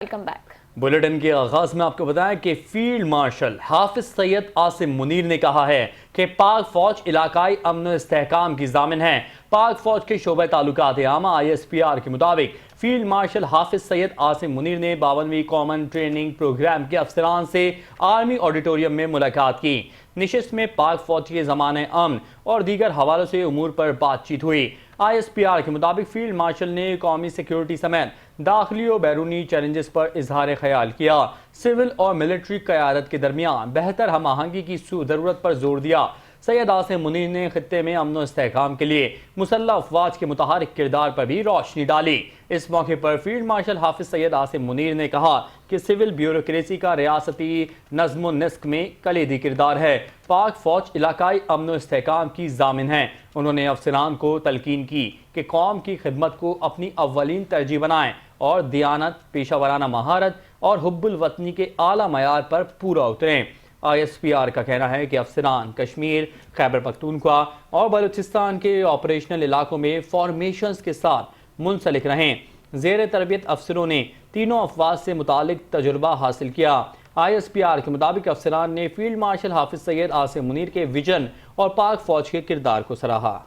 Welcome back. Bulletin کے آغاز میں آپ کو بتائیں کہ فیلڈ مارشل حافظ سید عاصم منیر نے کہا ہے کہ پاک فوج علاقائی امن و استحکام کی ضامن ہے۔ پاک فوج کے شعبہ تعلقات عامہ ISPR کے مطابق فیلڈ مارشل حافظ سید عاصم منیر نے 52ویں کامن ٹریننگ پروگرام کے افسران سے آرمی آڈیٹوریم میں ملاقات کی۔ نشست میں پاک فوج کے ضمان امن اور دیگر حوالوں سے امور پر بات چیت ہوئی۔ ISPR کے مطابق فیلڈ مارشل نے قومی سیکیورٹی سمیت داخلی و بیرونی چیلنجز پر اظہار خیال کیا۔ سول اور ملٹری قیادت کے درمیان بہتر ہم آہنگی کی ضرورت پر زور دیا۔ سید عاصم منیر نے خطے میں امن و استحکام کے لیے مسلح افواج کے متحرک کردار پر بھی روشنی ڈالی۔ اس موقع پر فیلڈ مارشل حافظ سید عاصم منیر نے کہا کہ سول بیوروکریسی کا ریاستی نظم و نسق میں کلیدی کردار ہے۔ پاک فوج علاقائی امن و استحکام کی ضامن ہے۔ انہوں نے افسران کو تلقین کی کہ قوم کی خدمت کو اپنی اولین ترجیح بنائیں اور دیانت، پیشہ ورانہ مہارت اور حب الوطنی کے اعلیٰ معیار پر پورا اتریں۔ ISPR کا کہنا ہے کہ افسران کشمیر، خیبر پختونخوا اور بلوچستان کے آپریشنل علاقوں میں فارمیشنز کے ساتھ منسلک رہیں۔ زیر تربیت افسروں نے تینوں افواج سے متعلق تجربہ حاصل کیا۔ ISPR کے مطابق افسران نے فیلڈ مارشل حافظ سید عاصم منیر کے ویژن اور پاک فوج کے کردار کو سراہا۔